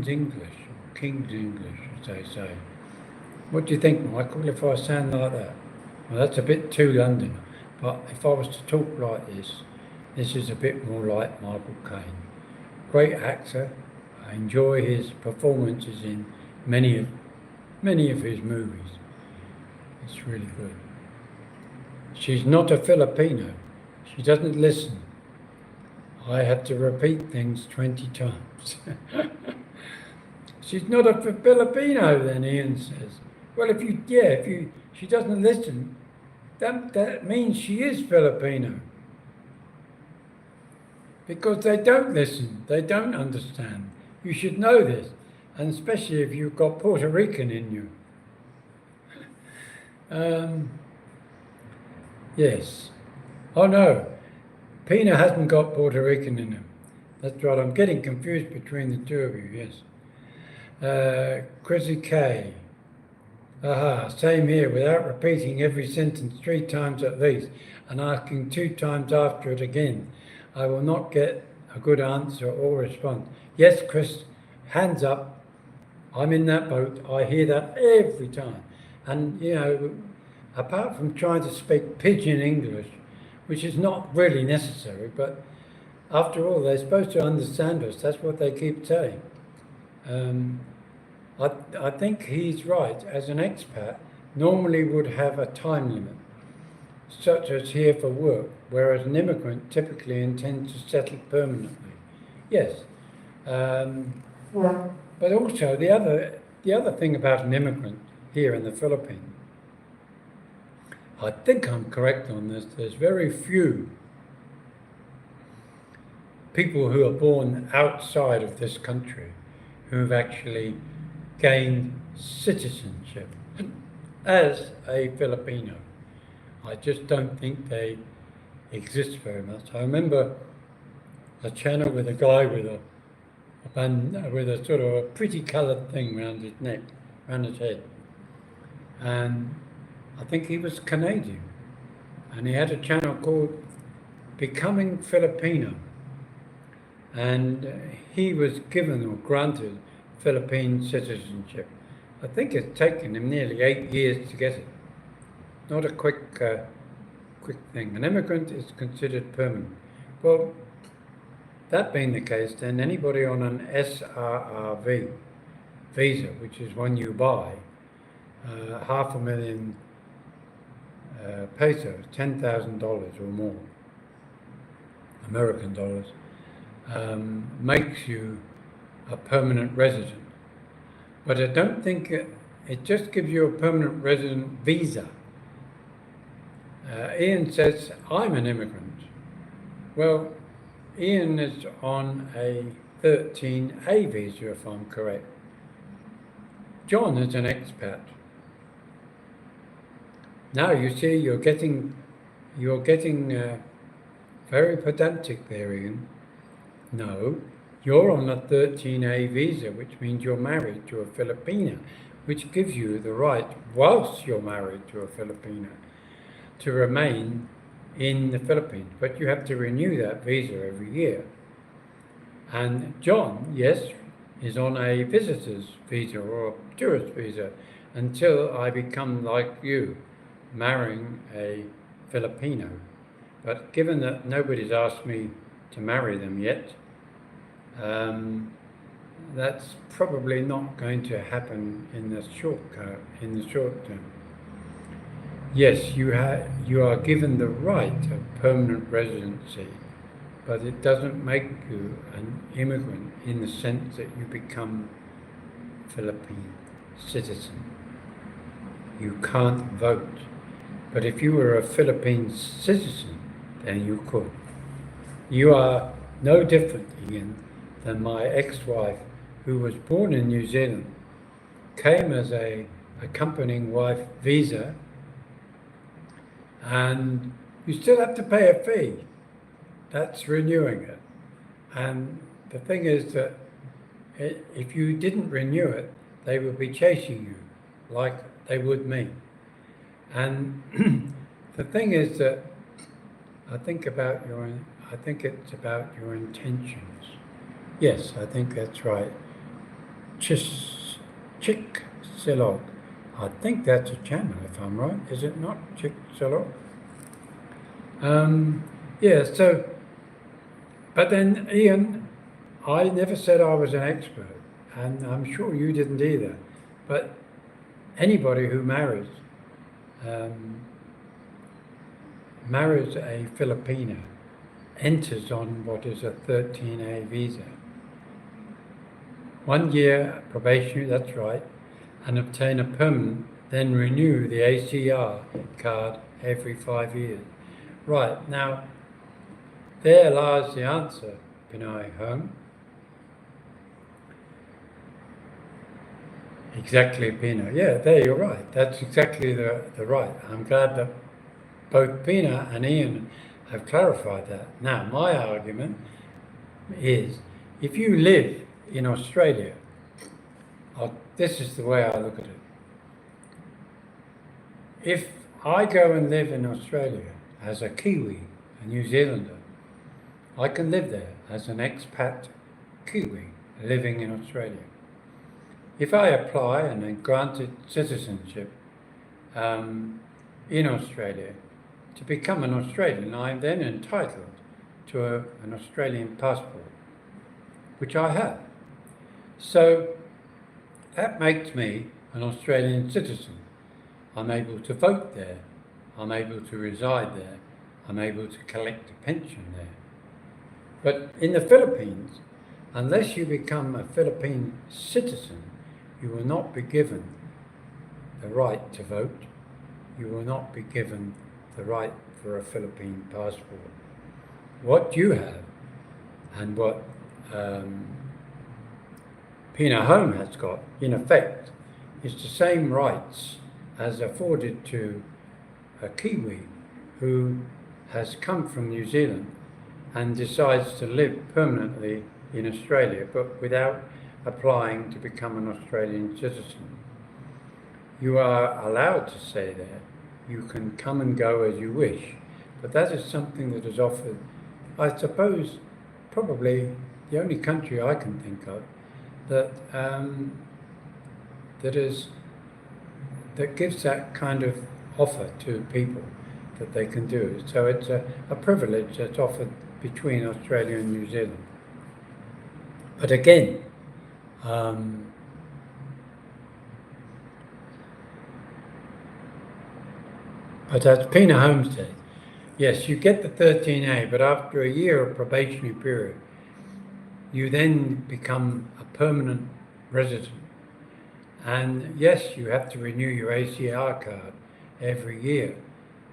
English, or King's English, as they say. What do you think, Michael, if I sound like that? Well, that's a bit too London, but if I was to talk like this is a bit more like Michael Caine. Great actor. I enjoy his performances in many of his movies. It's really good. She's not a Filipino. She doesn't listen. I have to repeat things 20 times. She's not a Filipino, then Ian says. Well, if she doesn't listen, that means she is Filipino. Because they don't listen, they don't understand. You should know this, and especially if you've got Puerto Rican in you. Yes. Oh no, Pina hasn't got Puerto Rican in him. That's right, I'm getting confused between the two of you, yes. Chrissy K. Same here, without repeating every sentence 3 times at least, and asking 2 times after it again. I will not get a good answer or response. Yes, Chris, hands up. I'm in that boat. I hear that every time. And, apart from trying to speak pidgin English, which is not really necessary, but after all, they're supposed to understand us. That's what they keep saying. I think he's right. As an expat, normally would have a time limit, such as here for work, whereas an immigrant typically intends to settle permanently. Yes. But also the other thing about an immigrant here in the Philippines, I think I'm correct on this, there's very few people who are born outside of this country who've actually gained citizenship as a Filipino. I just don't think they exist very much. I remember a channel with a guy with a sort of a pretty coloured thing around his neck, around his head, and I think he was Canadian, and he had a channel called Becoming Filipino, and he was given or granted Philippine citizenship. I think it's taken him nearly 8 years to get it. Not a quick thing. An immigrant is considered permanent. Well, that being the case, then anybody on an SRRV visa, which is one you buy, $500,000 pesos, $10,000 or more, American dollars, makes you a permanent resident. But I don't think it just gives you a permanent resident visa. Ian says, I'm an immigrant. Well, Ian is on a 13A visa, if I'm correct. John is an expat. Now you see, you're getting very pedantic there, Ian. No, you're on a 13A visa, which means you're married to a Filipina, which gives you the right, whilst you're married to a Filipina, to remain in the Philippines. But you have to renew that visa every year. And John, yes, is on a visitor's visa or a tourist visa until I become like you, marrying a Filipino. But given that nobody's asked me to marry them yet, that's probably not going to happen in the short term. Yes, you are given the right of permanent residency, but it doesn't make you an immigrant in the sense that you become Philippine citizen. You can't vote. But if you were a Philippine citizen, then you could. You are no different, Ian, than my ex-wife, who was born in New Zealand, came as a accompanying wife visa, and you still have to pay a fee. That's renewing it. And the thing is that if you didn't renew it, they would be chasing you like they would me. And the thing is that I think it's about your intentions. Yes, I think that's right. Chick Silog. I think that's a channel, if I'm right. Is it not, Chick Silog? Yeah, so, but then, Ian, I never said I was an expert, and I'm sure you didn't either. But anybody who marries a Filipino enters on what is a 13A visa. 1 year probationary, that's right, and obtain a permanent, then renew the ACR card every 5 years. Right, now, there lies the answer, Pinay Home. Exactly, Pina. Yeah, there you're right. That's exactly the right. I'm glad that both Pina and Ian have clarified that. Now, my argument is if you live in Australia, this is the way I look at it. If I go and live in Australia as a Kiwi, a New Zealander, I can live there as an expat Kiwi living in Australia. If I apply and am granted citizenship in Australia, to become an Australian, I am then entitled to an Australian passport, which I have. So that makes me an Australian citizen. I'm able to vote there. I'm able to reside there. I'm able to collect a pension there. But in the Philippines, unless you become a Philippine citizen, you will not be given the right to vote. You will not be given the right for a Philippine passport. What you have and what Pina Home has got, in effect, is the same rights as afforded to a Kiwi who has come from New Zealand and decides to live permanently in Australia, but without applying to become an Australian citizen. You are allowed to stay there. You can come and go as you wish, but that is something that is offered, I suppose, probably the only country I can think of that that gives that kind of offer to people that they can do. So it's a privilege that's offered between Australia and New Zealand. But again, but as Pina Holmes said, yes, you get the 13A, but after a year of probationary period, you then become a permanent resident. And yes, you have to renew your ACR card every year,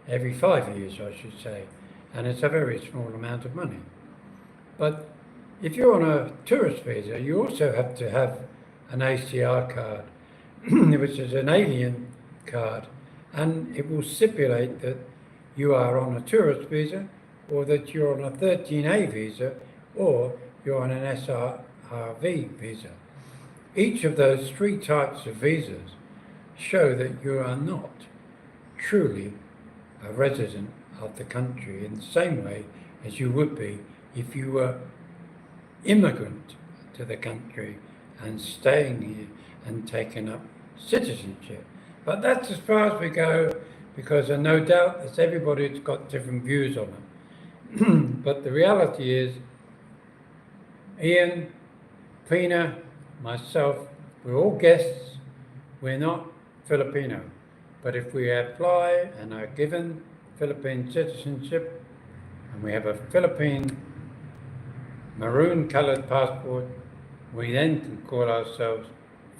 every 5 years, I should say, and it's a very small amount of money. But if you're on a tourist visa, you also have to have an ACR card, which is an alien card, and it will stipulate that you are on a tourist visa, or that you're on a 13A visa, or you're on an SRV visa. Each of those three types of visas show that you are not truly a resident of the country in the same way as you would be if you were immigrant to the country and staying here and taking up citizenship. But that's as far as we go, because I no doubt that everybody's got different views on it. But the reality is, Ian, Pina, myself, we're all guests. We're not Filipino. But if we apply and are given Philippine citizenship, and we have a Philippine maroon-colored passport, we then can call ourselves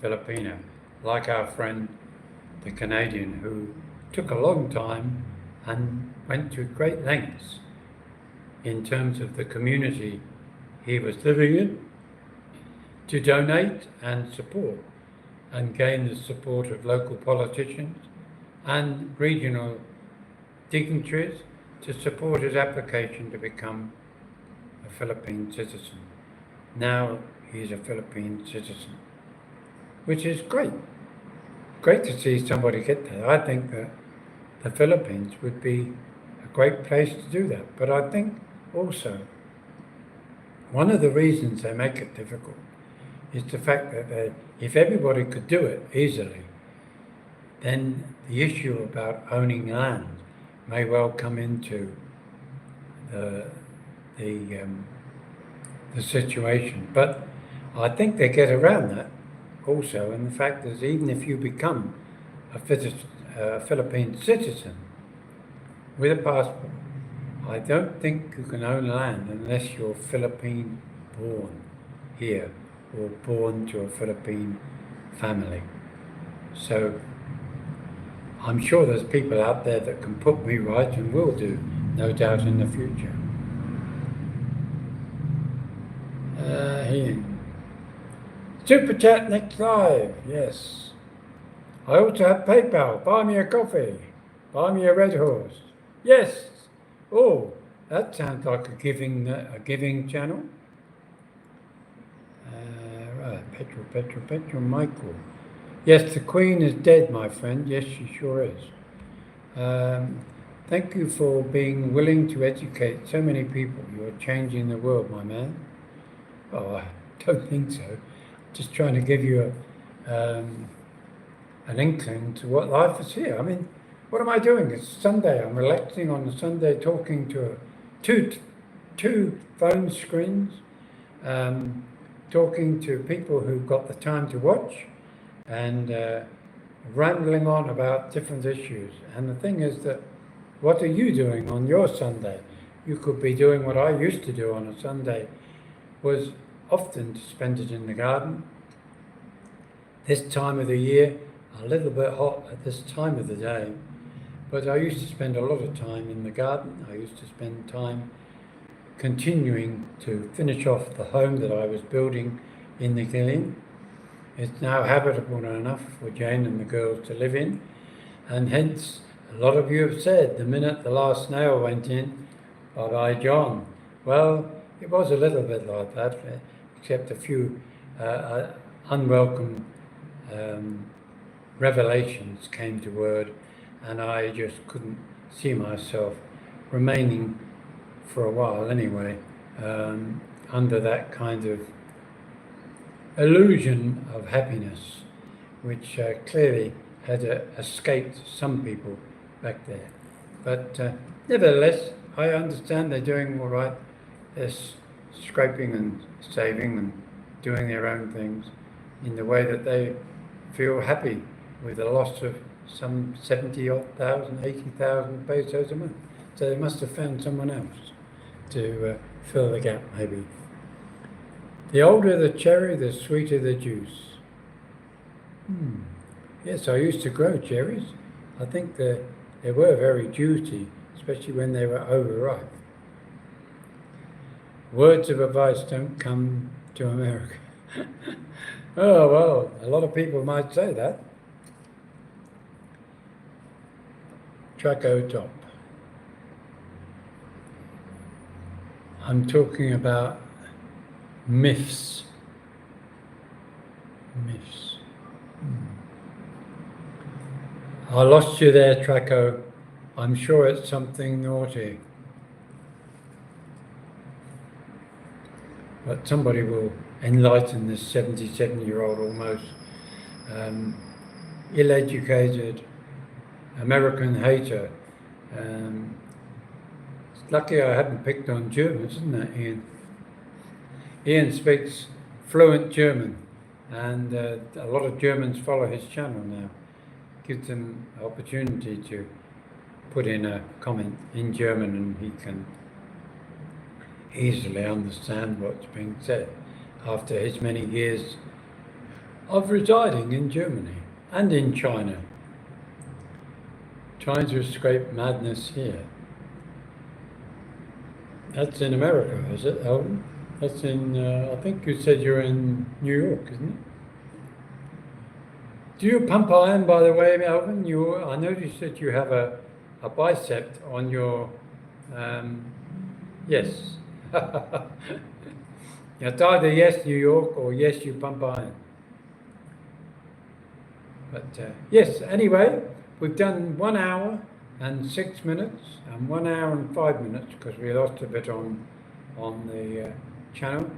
Filipino, like our friend, the Canadian, who took a long time and went to great lengths in terms of the community he was living in to donate and support and gain the support of local politicians and regional dignitaries to support his application to become a Philippine citizen. Now he's a Philippine citizen, which is great. Great to see somebody get that. I think that the Philippines would be a great place to do that. But I think also one of the reasons they make it difficult is the fact that if everybody could do it easily, then the issue about owning land may well come into the situation. But I think they get around that also, and the fact is, even if you become a Philippine citizen with a passport, I don't think you can own land unless you're Philippine born here or born to a Philippine family. So I'm sure there's people out there that can put me right and will do, no doubt, in the future. Here. Super Chat next live, yes. I also have PayPal, buy me a coffee, buy me a Red Horse. Yes. Oh, that sounds like a giving channel. Right, Petrol, Michael. Yes, the Queen is dead, my friend. Yes, she sure is. Thank you for being willing to educate so many people. You're changing the world, my man. Oh, I don't think so. Just trying to give you an inkling to what life is here. I mean, what am I doing? It's Sunday. I'm relaxing on a Sunday, talking to two phone screens, talking to people who've got the time to watch, and rambling on about different issues. And the thing is that, what are you doing on your Sunday? You could be doing what I used to do on a Sunday, was often to spend it in the garden. This time of the year, a little bit hot at this time of the day, but I used to spend a lot of time in the garden. I used to spend time continuing to finish off the home that I was building in the Gillian. It's now habitable enough for Jane and the girls to live in, and hence a lot of you have said the minute the last nail went in, bye-bye John. Well, it was a little bit like that, except a few unwelcome revelations came to word, and I just couldn't see myself remaining for a while anyway, under that kind of illusion of happiness, which clearly had escaped some people back there. But nevertheless, I understand they're doing all right. They're scraping and saving and doing their own things in the way that they feel happy with the loss of some 70,000, 80,000 pesos a month. So they must have found someone else to fill the gap, maybe. The older the cherry, the sweeter the juice. Yes, I used to grow cherries. I think they were very juicy, especially when they were overripe. Words of advice don't come to America. Oh, well, a lot of people might say that. Traco top. I'm talking about myths. Myths. I lost you there, Traco. I'm sure it's something naughty. but somebody will enlighten this 77-year-old almost ill-educated American hater. It's lucky I haven't picked on Germans, isn't it, Ian? Ian speaks fluent German, and a lot of Germans follow his channel now. Gives them opportunity to put in a comment in German, and he can easily understand what's being said after his many years of residing in Germany and in China, trying to escape madness here. That's in America, is it, Elton? That's in, I think you said you're in New York, isn't it? Do you pump iron, by the way, Alvin? I noticed that you have a bicep on your, yes. It's either yes, New York, or yes, you pump iron. But yes, anyway, we've done 1 hour and 6 minutes and 1 hour and 5 minutes because we lost a bit on the channel.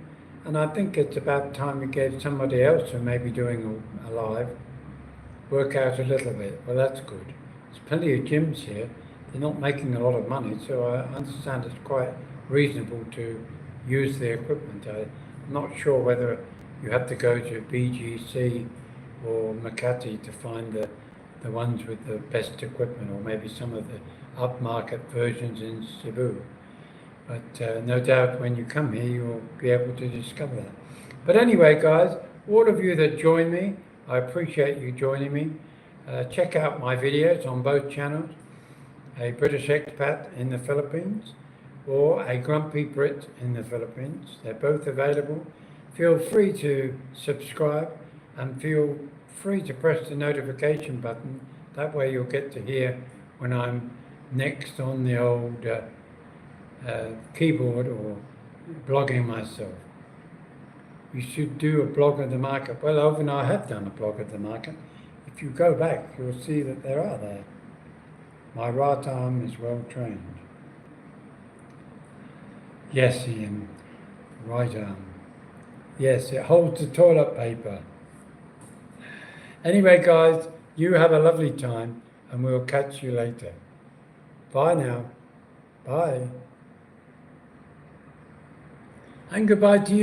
And I think it's about time we gave somebody else who may be doing a live work out a little bit. Well, that's good. There's plenty of gyms here. They're not making a lot of money, so I understand it's quite reasonable to use the equipment. I'm not sure whether you have to go to BGC or Makati to find the ones with the best equipment, or maybe some of the upmarket versions in Cebu. But no doubt when you come here, you'll be able to discover that. But anyway, guys, all of you that join me, I appreciate you joining me. Check out my videos on both channels, a British expat in the Philippines or a grumpy Brit in the Philippines. They're both available. Feel free to subscribe and feel free to press the notification button. That way you'll get to hear when I'm next on the old keyboard or blogging myself. You should do a blog of the market. Well, Alvin, I have done a blog of the market. If you go back, you'll see that there are there. My right arm is well trained. Yes, Ian, right arm. Yes, it holds the toilet paper. Anyway, guys, you have a lovely time, and we'll catch you later. Bye now. Bye. And goodbye to you.